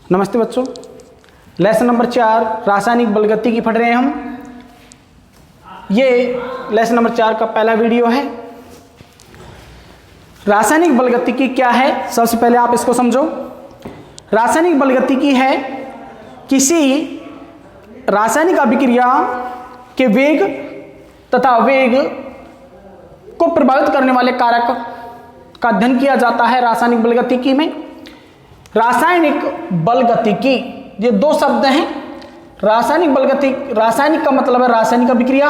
नमस्ते बच्चों, lesson number 4 रासायनिक बलगतिकी पढ़ रहे हैं हम। ये लेसन नंबर 4 का पहला वीडियो है। रासायनिक बलगतिकी क्या है, सबसे पहले आप इसको समझो। रासायनिक बलगतिकी है किसी रासायनिक अभिक्रिया के वेग तथा वेग को प्रभावित करने वाले कारक का अध्ययन किया जाता है रासायनिक बलगतिकी में। रासायनिक बलगतिकी ये दो शब्द हैं। रासायनिक बलगतिकी, रासायनिक का मतलब है रासायनिक अभिक्रिया,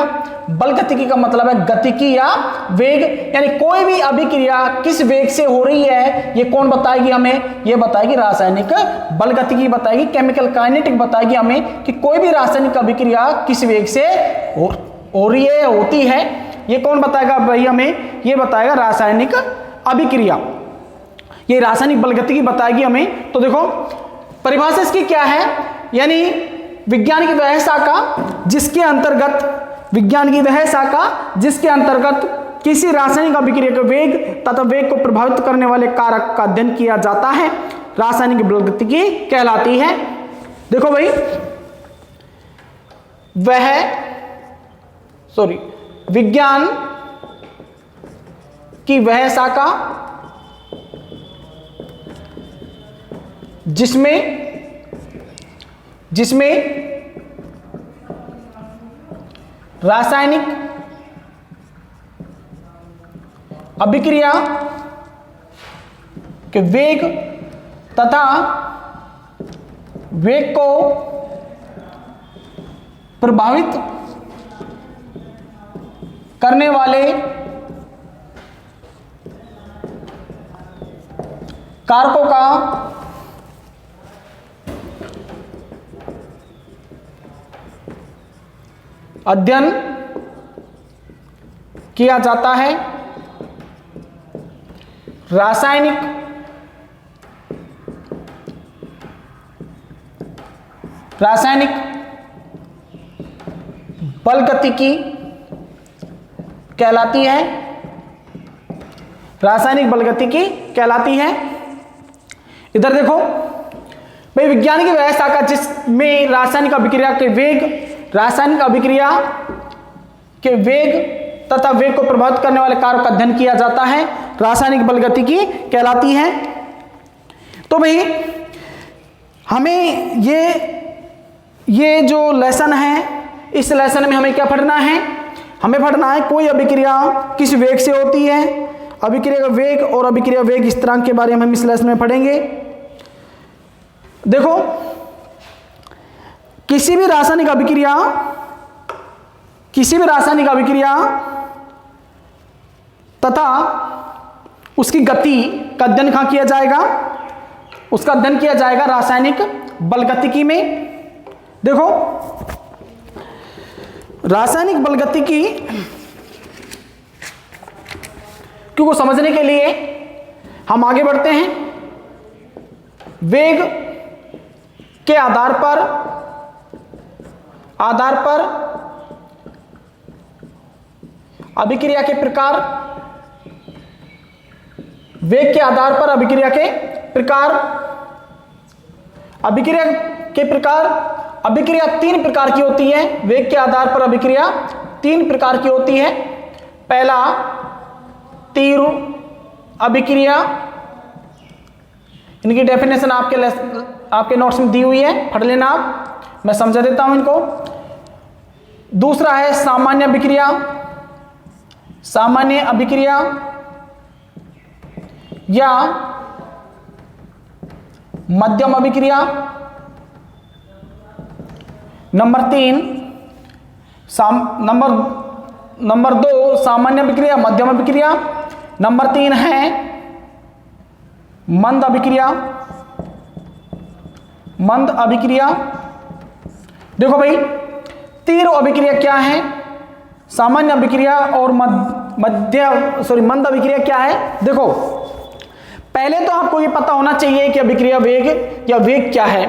बलगतिकी का मतलब है गतिकी या वेग, यानी कोई भी अभिक्रिया किस वेग से हो रही है ये कौन बताएगी हमें, ये बताएगी रासायनिक बलगतिकी बताएगी, केमिकल काइनेटिक बताएगी हमें कि कोई भी रासायनिक अभिक्रिया किस वेग से हो रही है, होती है। ये कौन बताएगा भाई हमें, ये बताएगा रासायनिक अभिक्रिया, ये रासायनिक बलगतिकी बताएगी हमें। तो देखो परिभाषा इसकी क्या है, यानी विज्ञान की वह शाखा जिसके अंतर्गत, विज्ञान की वह शाखा जिसके अंतर्गत किसी रासायनिक अभिक्रिया के वेग तथा वेग को प्रभावित करने वाले कारक का अध्ययन किया जाता है, रासायनिक बलगतिकी कहलाती है। देखो भाई, विज्ञान की वह शाखा जिसमें रासायनिक अभिक्रिया के वेग तथा वेग को प्रभावित करने वाले कारकों का अध्ययन किया जाता है। रासायनिक बलगतिकी कहलाती है, रासायनिक बलगतिकी कहलाती है। इधर देखो भाई, विज्ञान की वह शाखा जिसमें रासायनिक अभिक्रिया के वेग तथा वेग को प्रभावित करने वाले कारक का अध्ययन किया जाता है, रासायनिक बलगतिकी कहलाती है। तो भाई हमें ये जो लेसन है, इस लेसन में हमें क्या पढ़ना है, हमें पढ़ना है कोई अभिक्रिया किस वेग से होती है, अभिक्रिया का वेग और अभिक्रिया वेग स्थिरांक के बारे में हम इस लेसन में पढ़ेंगे। देखो किसी भी रासायनिक अभिक्रिया तथा उसकी गति का अध्ययन कहां किया जाएगा, उसका अध्ययन किया जाएगा रासायनिक बलगतिकी में। देखो रासायनिक बलगतिकी क्योंकि समझने के लिए हम आगे बढ़ते हैं। वेग के आधार पर अभिक्रिया के प्रकार, वेग के आधार पर अभिक्रिया के प्रकार, अभिक्रिया 3 प्रकार की होती है। वेग के आधार पर अभिक्रिया 3 प्रकार की होती है। पहला तीव्र अभिक्रिया, इनकी डेफिनेशन आपके नोट्स में दी हुई है, पढ़ लेना आप, मैं समझा देता हूं इनको। दूसरा है सामान्य अभिक्रिया या मध्यम अभिक्रिया। नंबर 2 सामान्य अभिक्रिया, मध्यम अभिक्रिया। नंबर 3 है मंद अभिक्रिया। देखो भाई, तीव्र अभिक्रिया क्या है, सामान्य अभिक्रिया और मंद अभिक्रिया क्या है। देखो पहले तो आपको ये पता होना चाहिए कि अभिक्रिया वेग या वेग क्या है।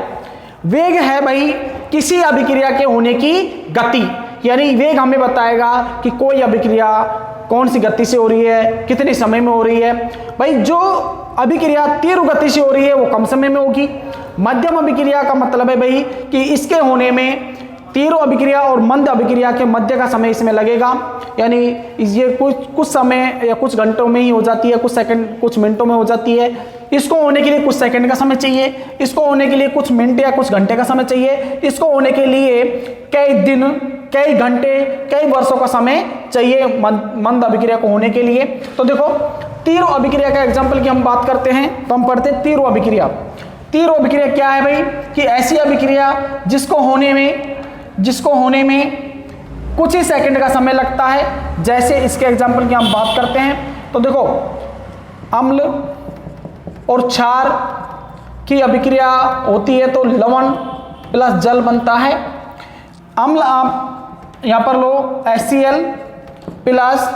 वेग है भाई किसी अभिक्रिया के होने की गति, यानी वेग हमें बताएगा कि कोई अभिक्रिया कौन सी गति से हो रही है, कितने समय में हो रही है। भाई जो अभिक्रिया तीव्र गति से हो रही है वो कम समय में होगी। मध्यम अभिक्रिया का मतलब है भाई कि इसके होने में तीव्र अभिक्रिया और मंद अभिक्रिया के मध्य का समय इसमें लगेगा, यानी ये कुछ समय या कुछ घंटों में ही हो जाती है, कुछ सेकंड कुछ मिनटों में हो जाती है। इसको होने के लिए कुछ सेकंड का समय चाहिए, इसको होने के लिए कुछ मिनट या कुछ घंटे का समय चाहिए, इसको होने के लिए कई दिन, कई घंटे, कई वर्षों का समय चाहिए मंद अभिक्रिया को होने के लिए। तो देखो तीव्र अभिक्रिया का एग्जाम्पल की हम बात करते हैं तो हम पढ़ते हैं तीव्र अभिक्रिया। तीव्र अभिक्रिया क्या है भाई कि ऐसी अभिक्रिया जिसको होने में कुछ ही सेकंड का समय लगता है। जैसे इसके एग्जाम्पल की हम बात करते हैं तो देखो अम्ल और क्षार की अभिक्रिया होती है तो लवण प्लस जल बनता है। अम्ल आप यहाँ पर लो HCl प्लस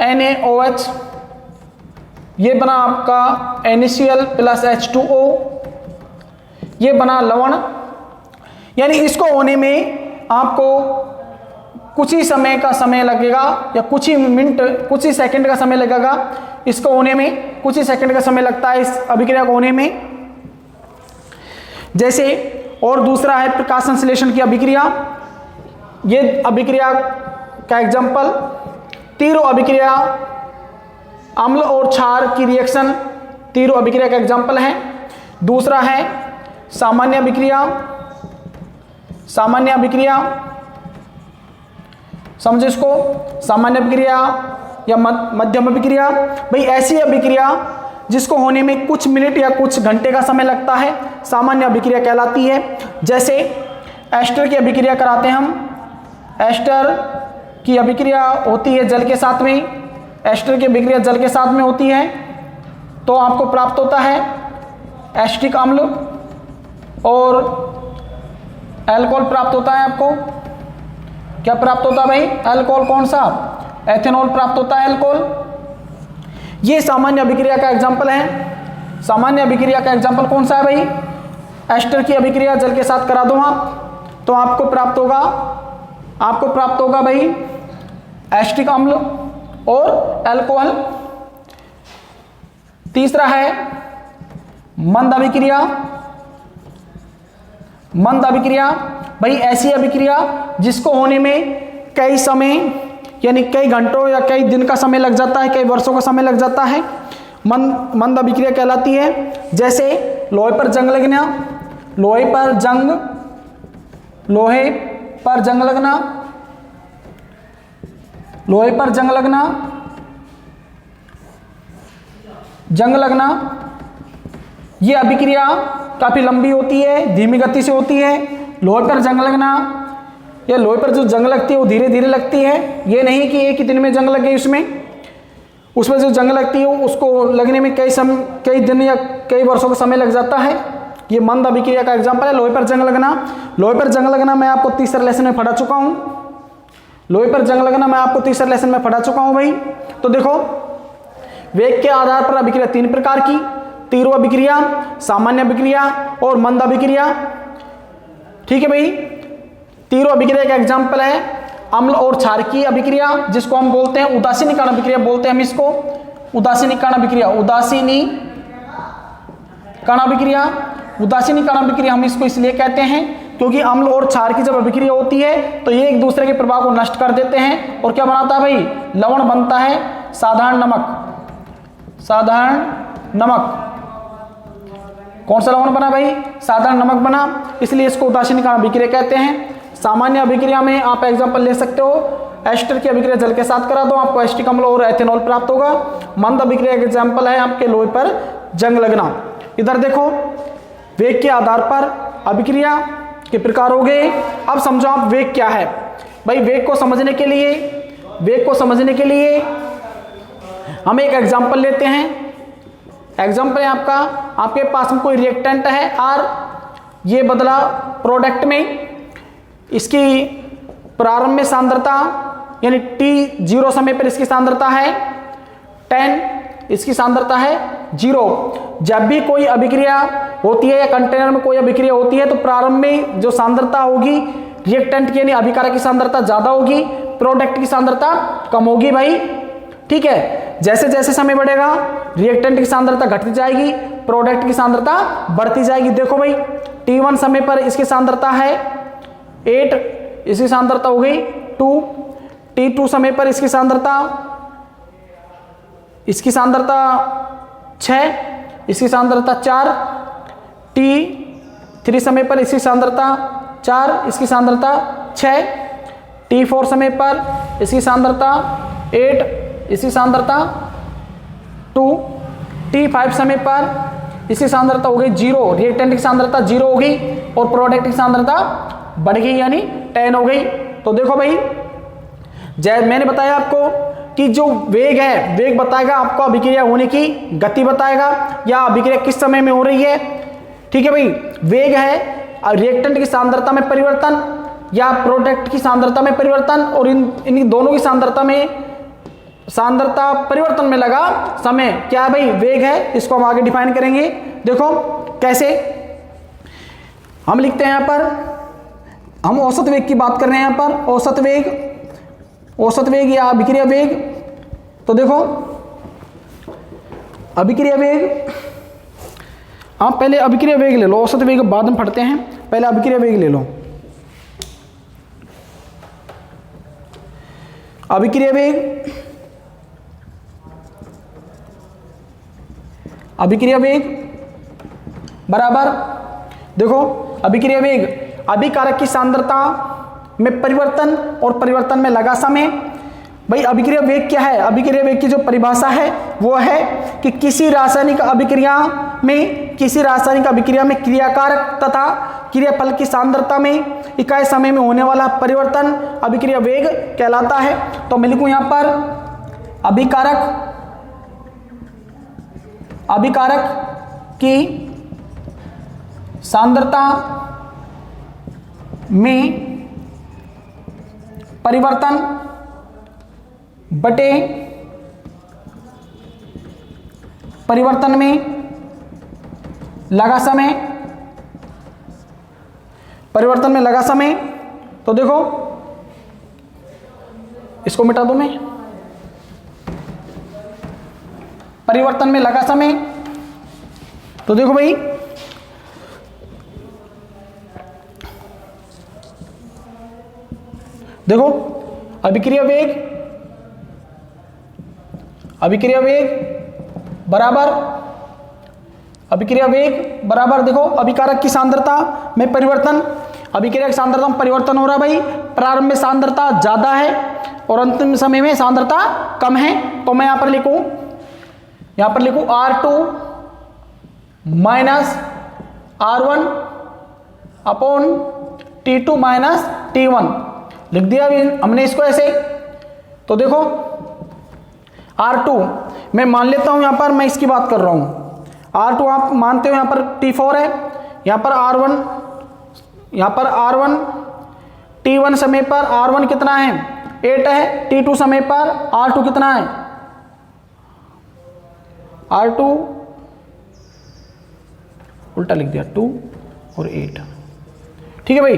NaOH, ये बना आपका NaCl प्लस H2O, ये बना लवण। यानी इसको होने में आपको कुछ ही समय का समय लगेगा या कुछ ही मिनट, कुछ ही सेकंड का समय लगेगा। इसको होने में कुछ ही सेकंड का समय लगता है इस अभिक्रिया को होने में। जैसे और दूसरा है प्रकाश संश्लेषण की अभिक्रिया। ये अभिक्रिया का एग्जाम्पल तीव्र अभिक्रिया, अम्ल और क्षार की रिएक्शन तीव्र अभिक्रिया का एग्जाम्पल है। दूसरा है सामान्य अभिक्रिया। सामान्य अभिक्रिया समझो इसको, सामान्य अभिक्रिया या मध्यम अभिक्रिया, भाई ऐसी अभिक्रिया जिसको होने में कुछ मिनट या कुछ घंटे का समय लगता है सामान्य अभिक्रिया कहलाती है। जैसे एस्टर की अभिक्रिया कराते हैं हम, एस्टर की अभिक्रिया होती है जल के साथ में, एस्टर की अभिक्रिया जल के साथ में होती है तो आपको प्राप्त होता है एसिटिक अम्ल और अल्कोहल प्राप्त होता है। आपको क्या प्राप्त होता है भाई? अल्कोहल। कौन सा? एथेनॉल प्राप्त होता है, अल्कोहल। ये सामान्य अभिक्रिया का एग्जाम्पल है। सामान्य अभिक्रिया का एग्जाम्पल कौन सा है भाई? एस्टर की अभिक्रिया जल के साथ करा दो आप तो आपको प्राप्त होगा भाई एसिटिक अम्ल और अल्कोहल। तीसरा है मंद अभिक्रिया। मंद अभिक्रिया भाई ऐसी अभिक्रिया जिसको होने में कई समय यानी कई घंटों या कई दिन का समय लग जाता है, कई वर्षों का समय लग जाता है, मंद अभिक्रिया कहलाती है। जैसे लोहे पर जंग लगना, लोहे पर जंग लगना, ये अभिक्रिया काफी लंबी होती है, धीमी गति से होती है। लोहे पर जंग लगना या लोहे पर जो जंग लगती है वो धीरे धीरे लगती है। ये नहीं कि एक ही दिन में जंग लग गई, उसमें जो जंग लगती है उसको लगने में कई दिन या कई वर्षों का समय लग जाता है। ये मंद अभिक्रिया का एग्जाम्पल है लोहे पर जंग लगना। लोहे पर जंग लगना मैं आपको तीसरे लेसन में पढ़ा चुका हूँ। लोहे पर जंग लगना मैं आपको तीसरे लेसन में पढ़ा चुका हूँ भाई। तो देखो वेग के आधार पर अभिक्रिया तीन प्रकार की, तीव्र अभिक्रिया, सामान्य अभिक्रिया और मंद अभिक्रिया। ठीक है भाई। तीव्र अभिक्रिया का एग्जाम्पल है अम्ल और क्षार की अभिक्रिया जिसको हम बोलते हैं उदासीनीकरण अभिक्रिया बोलते हैं हम इसको। उदासीनीकरण अभिक्रिया हम इसको इसलिए कहते हैं क्योंकि अम्ल और क्षार की जब अभिक्रिया होती है तो ये एक दूसरे के प्रभाव को नष्ट कर देते हैं और क्या बनाता है भाई? लवण बनता है, साधारण नमक। कौन सा लवण बना भाई? साधारण नमक बना, इसलिए इसको उदासीनीकरण अभिक्रिया कहते हैं। सामान्य अभिक्रिया में आप एग्जांपल ले सकते हो, एस्टर की अभिक्रिया जल के साथ करा दो आपको एसिटिक अम्ल और एथेनॉल प्राप्त होगा। मंद अभिक्रिया का एग्जांपल है आपके लोहे पर जंग लगना। इधर देखो वेग के आधार पर अभिक्रिया के प्रकार हो गए। अब समझो आप वेग क्या है भाई। वेग को समझने के लिए हम एक एग्जांपल लेते हैं। एग्जांपल है आपके पास में कोई रिएक्टेंट है R, ये बदला प्रोडक्ट में, इसकी प्रारंभ में सांद्रता यानी T0 समय पर इसकी सांद्रता है 10, इसकी सांद्रता है 0। जब भी कोई अभिक्रिया होती है या कंटेनर में कोई अभिक्रिया होती है तो प्रारंभ में जो सांद्रता होगी रिएक्टेंट की यानी अभिकारक की सांद्रता ज्यादा होगी, प्रोडक्ट की सांद्रता कम होगी भाई। ठीक है, जैसे जैसे समय बढ़ेगा रिएक्टेंट की सांद्रता घटती जाएगी, प्रोडक्ट की सांद्रता बढ़ती जाएगी। देखो भाई T1 समय पर इसकी सांद्रता है 8, इसकी सांद्रता हो गई 2, T2 समय पर इसकी सांद्रता 6, इसकी सांद्रता 4, T3 समय पर इसकी सांद्रता 4, इसकी सांद्रता 6, T4 समय पर इसकी सांद्रता 8, इसकी सांद्रता 2, T5 समय पर इसकी सांद्रता हो गई 0, रिएक्टेंट की सांद्रता 0 हो गई और प्रोडक्ट की सांद्रता बढ़ गई यानी 10 हो गई। तो देखो भाई जैसे मैंने बताया आपको कि जो वेग है, वेग बताएगा आपको अभिक्रिया होने की गति बताएगा या अभिक्रिया किस समय में हो रही है। ठीक है भाई, वेग है रिएक्टेंट की सांद्रता में परिवर्तन या प्रोडक्ट की सांद्रता में परिवर्तन, और इन दोनों की सांद्रता परिवर्तन में लगा समय क्या है भाई, वेग है। इसको हम आगे डिफाइन करेंगे। देखो कैसे हम लिखते हैं, यहां पर हम औसत वेग की बात कर रहे हैं। यहां पर औसत वेग या अभिक्रिया वेग। तो देखो अभिक्रिया वेग, आप पहले अभिक्रिया वेग ले लो, औसत वेग बाद में पढ़ते हैं, पहले अभिक्रिया वेग ले लो। अभिक्रिया वेग बराबर, देखो अभिक्रिया वेग अभिकारक की सांद्रता में परिवर्तन और परिवर्तन में लगा समय। भाई अभिक्रिया वेग क्या है, अभिक्रिया वेग की जो परिभाषा है वो है कि किसी रासायनिक अभिक्रिया में क्रियाकारक तथा क्रियाफल की सांद्रता में इकाई समय में होने वाला परिवर्तन अभिक्रिया वेग कहलाता है। तो मैं लिखूं यहां पर अभिकारक की सांद्रता में परिवर्तन बटे परिवर्तन में लगा समय, परिवर्तन में लगा समय। तो देखो इसको मिटा दूं मैं, परिवर्तन में लगा समय। तो देखो भाई देखो अभिक्रिया वेग बराबर देखो अभिकारक की सांद्रता में परिवर्तन, अभिक्रिया की सांद्रता में परिवर्तन हो रहा है भाई, प्रारंभ में सांद्रता ज्यादा है और अंतिम समय में सांद्रता कम है। तो मैं यहां पर लिखूं R2 minus R1 upon T2 minus T1 लिख दिया हमने इसको ऐसे। तो देखो R2 मैं मान लेता हूं, यहां पर मैं इसकी बात कर रहा हूं, R2 आप मानते हो यहां पर T4 है, यहां पर R1 T1 समय पर R1 कितना है 8 है, T2 समय पर R2 कितना है, R2 उल्टा लिख दिया 2 और 8। ठीक है भाई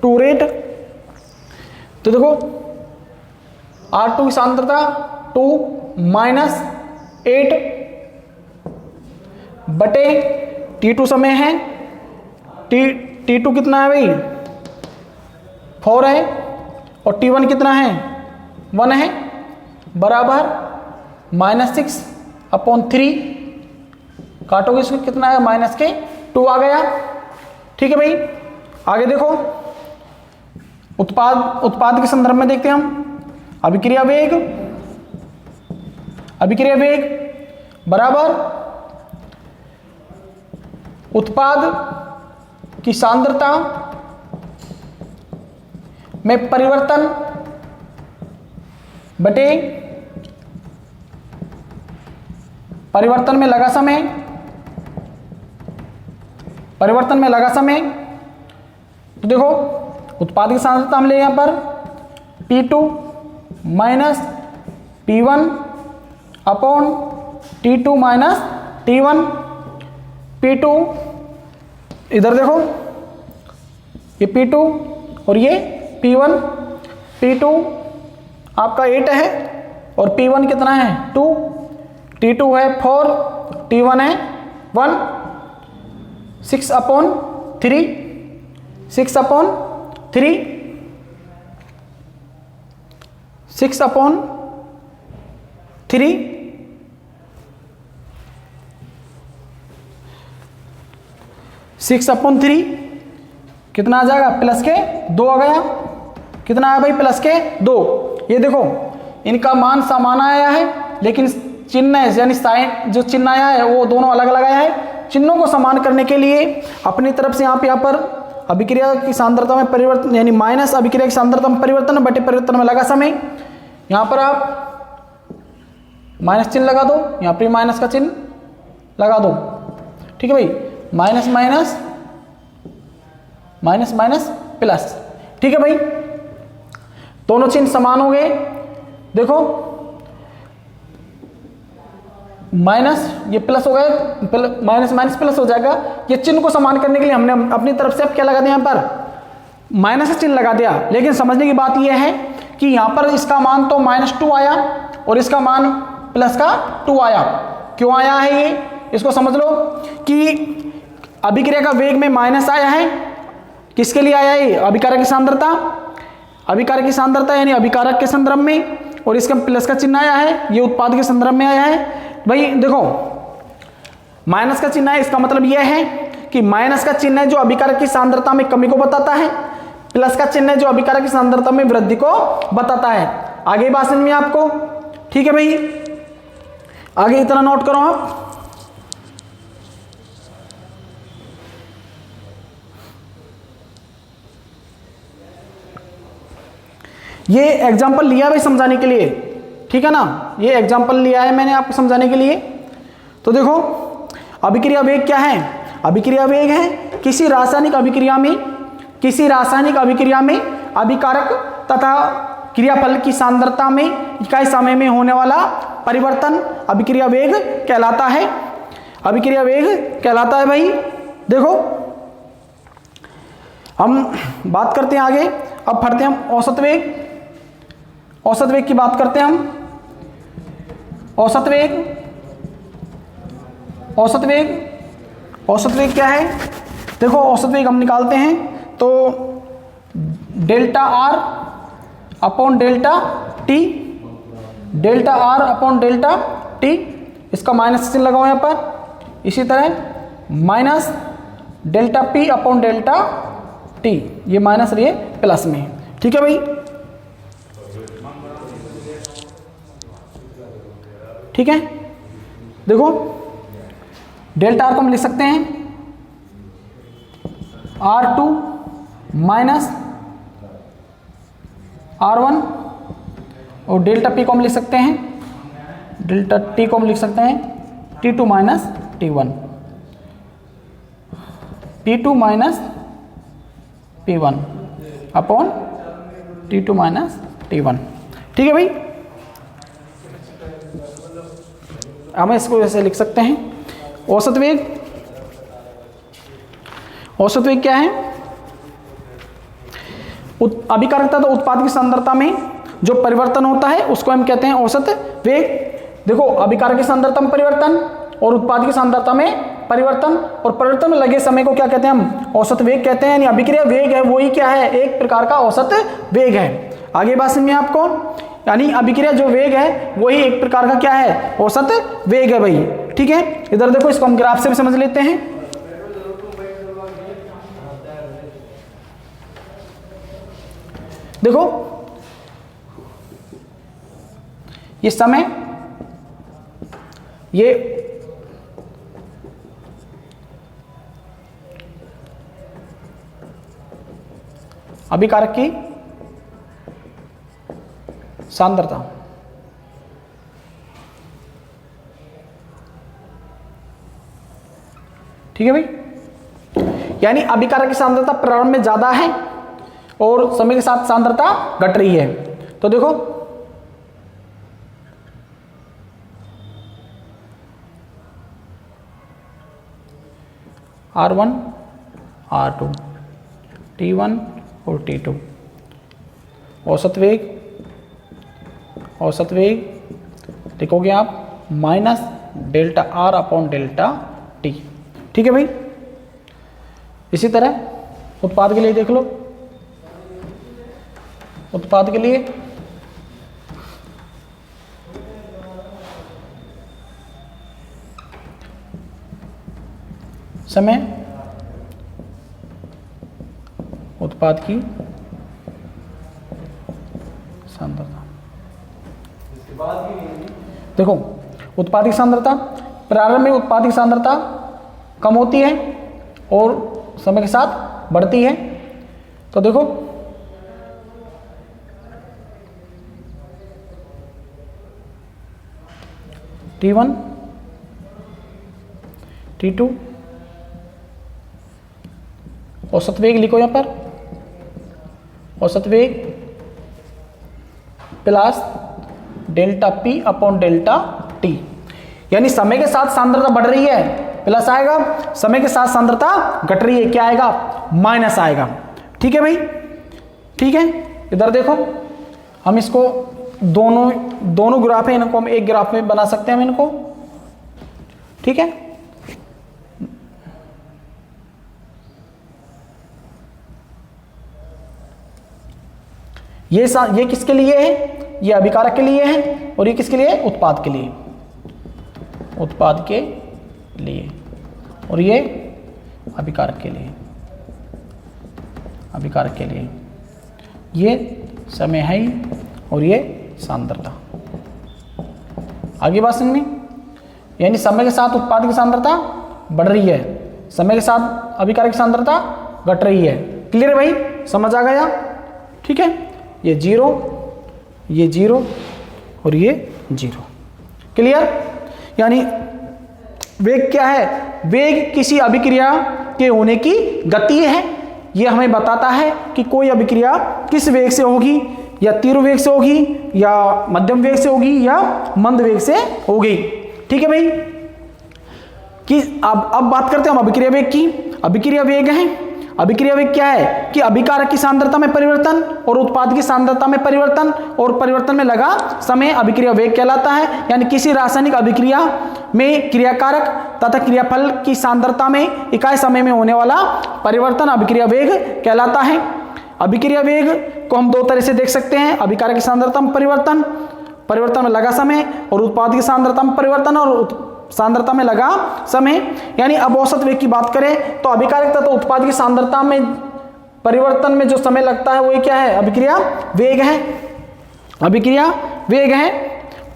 2 और 8। तो देखो R2 की सांद्रता 2 माइनस 8 बटे T2 समय है, T2 कितना है भाई 4 है और T1 कितना है 1 है, बराबर -6 अपॉन 3 काटोगे इसको कितना है -2 आ गया। ठीक है भाई आगे देखो उत्पाद के संदर्भ में देखते हैं हम। अभिक्रिया वेग बराबर उत्पाद की सांद्रता में परिवर्तन बटे परिवर्तन में लगा समय, परिवर्तन में लगा समय। तो देखो उत्पाद की सांद्रता हम ले यहां पर T2 minus T1 upon T2 minus T1, P2 इधर देखो ये P2 और ये P1, P2 आपका 8 है और P1 कितना है 2, T2 है 4, T1 है 1, 6/3, 6/3, 6/3, 6/3 कितना आ जाएगा प्लस के 2 आ गया। कितना आया भाई प्लस के 2। ये देखो इनका मान समान आया है लेकिन चिन्ह यानी साइन जो चिन्ह आया है वो दोनों अलग अलग आया है। चिन्हों को समान करने के लिए अपनी तरफ से यहाँ पर अभिक्रिया की सांद्रता में परिवर्तन यानी माइनस अभिक्रिया की सांद्रता में परिवर्तन बटे परिवर्तन में लगा समय, यहाँ पर आप माइनस चिन्ह लगा दो, यहाँ पर माइनस का चिन्ह लगा दो। ठीक है भाई, minus minus minus minus plus. ठीक है भाई, दोनों चिन्ह समान हो गए। देखो माइनस ये प्लस हो गए, माइनस माइनस प्लस हो जाएगा। ये चिन्ह को समान करने के लिए हमने अपनी तरफ से अब क्या लगा दिया, यहाँ पर माइनस का चिन्ह लगा दिया। लेकिन समझने की बात यह है कि यहाँ पर इसका मान तो -2 आया और इसका मान प्लस का 2 आया। क्यों आया है ये, इसको समझ लो कि अभिक्रिया का वेग में माइनस आया है। किसके लिए आया है, अभिकारक की सांद्रता, अभिकारक की सांद्रता यानी अभिकारक के संदर्भ में, और इसका प्लस का चिन्ह आया है, ये उत्पाद के संदर्भ में आया है। भाई देखो माइनस का चिन्ह है, इसका मतलब यह है कि माइनस का चिन्ह है जो अभिकारक की सांद्रता में कमी को बताता है, प्लस का चिन्ह है जो अभिकारक की सांद्रता में वृद्धि को बताता है। आगे बात समझ में आपको। ठीक है भाई, आगे इतना नोट करो आप। ये एग्जाम्पल लिया भाई समझाने के लिए, ठीक है ना, ये एग्जाम्पल लिया है मैंने आपको समझाने के लिए। तो देखो अभिक्रिया वेग क्या है, अभिक्रिया वेग है किसी रासायनिक अभिक्रिया में अभिकारक तथा क्रियाफल की सांद्रता में इकाई समय में होने वाला परिवर्तन अभिक्रिया वेग कहलाता है। अभिक्रिया वेग कहलाता है भाई। देखो हम बात करते हैं आगे, अब पढ़ते हैं हम औसत वेग। औसत वेग की बात करते हैं हम। औसत वेग, औसत वेग, औसत वेग क्या है, देखो औसत वेग हम निकालते हैं तो delta R upon delta T, delta R upon delta T, इसका माइनस चिन्ह लगाओ यहाँ पर। इसी तरह minus delta P upon delta T, ये माइनस और ये प्लस में है। ठीक है भाई, ठीक है। देखो डेल्टा आर को हम लिख सकते हैं R2 माइनस R1, और डेल्टा P को हम लिख सकते हैं, डेल्टा T को हम लिख सकते हैं T2 minus T1, T2 minus P1 upon T2 minus T1। ठीक है भाई, हम इसको ऐसे लिख सकते हैं। औसत वेग, औसत वेग क्या है, अभिकारक तथा उत्पाद की सांद्रता में जो परिवर्तन होता है उसको हम कहते हैं औसत वेग। देखो अभिकारक की सांद्रता में परिवर्तन और उत्पाद की सांद्रता में परिवर्तन, और परिवर्तन में लगे समय को क्या कहते हैं हम, औसत वेग कहते हैं। यानी अभिक्रिया वेग है वही क्या है, एक प्रकार का औसत वेग है। आगे बात समझिए आपको, यानी अभिक्रिया जो वेग है वही एक प्रकार का क्या है, औसत वेग है भाई। ठीक है, इधर देखो इसको हम ग्राफ से भी समझ लेते हैं। देखो ये समय, ये अभिकारक की सांद्रता, ठीक है भाई। यानी अभिकारक की सांद्रता प्रारंभ में ज्यादा है और समय के साथ सांद्रता घट रही है। तो देखो R1 R2 T1 और T2, औसत वेग, औसत वेग लिखोगे आप minus delta R upon delta T. ठीक है भाई। इसी तरह उत्पाद के लिए देख लो। उत्पाद के लिए समय उत्पाद की सांद्रता। देखो उत्पाद की सांद्रता, प्रारंभ में उत्पाद की सांद्रता कम होती है और समय के साथ बढ़ती है। तो देखो T1 T2 औसत वेग लिखो यहां पर, औसत वेग plus delta P upon delta T, यानी समय के साथ सांद्रता बढ़ रही है प्लस आएगा, समय के साथ सांद्रता घट रही है क्या आएगा, माइनस आएगा। ठीक है भाई। ठीक है, इधर देखो हम इसको दोनों ग्राफ है, इनको हम एक ग्राफ में बना सकते हैं हम इनको। ठीक है, ये किसके लिए है, ये अभिकारक के लिए है और ये किसके लिए, उत्पाद के लिए, उत्पाद के लिए, और ये अभिकारक के लिए, अभिकारक के लिए। ये समय है और ये सांद्रता। आगे बात समझ में, यानी समय के साथ उत्पाद की सांद्रता बढ़ रही है, समय के साथ अभिकारक की सांद्रता घट रही है। क्लियर है भाई, समझ आ गया। ठीक है, ये जीरो और ये जीरो। क्लियर। यानी वेग क्या है, वेग किसी अभिक्रिया के होने की गति है। यह हमें बताता है कि कोई अभिक्रिया किस वेग से होगी, या तीव्र वेग से होगी, या मध्यम वेग से होगी, या मंद वेग से होगी। ठीक है भाई। कि अब बात करते हैं हम अभिक्रिया वेग की। अभिक्रिया वेग है, अभिक्रिया वेग क्या है कि अभिकारक की सांद्रता में परिवर्तन और उत्पाद की सांद्रता में परिवर्तन और परिवर्तन में लगा समय अभिक्रिया वेग कहलाता है। यानी किसी रासायनिक अभिक्रिया में क्रियाकारक तथा क्रियाफल की सांद्रता में इकाई समय में होने वाला परिवर्तन अभिक्रिया वेग कहलाता है। अभिक्रिया वेग को हम दो तरह से देख सकते हैं, अभिकारक की सांद्रता में परिवर्तन, परिवर्तन में लगा समय, और उत्पाद की सांद्रता में परिवर्तन और सांद्रता में लगा समय। यानी अब औसत वेग की बात करें तो अभिकारक तथा उत्पाद की सांद्रता में परिवर्तन में जो समय लगता है वो क्या है, अभिक्रिया वेग है। अभिक्रिया वेग है,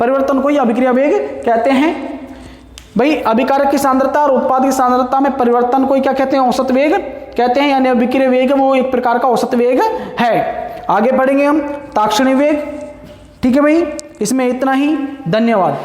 परिवर्तन को ही अभिक्रिया वेग कहते हैं। भाई अभिकारक की सांद्रता और उत्पाद की सांद्रता में परिवर्तन को क्या कहते हैं, औसत वेग कहते हैं। यानी अभिक्रिया वेग वो एक प्रकार का औसत वेग है। आगे बढ़ेंगे हम ताक्षणिक वेग। ठीक है भाई, इसमें इतना ही। धन्यवाद।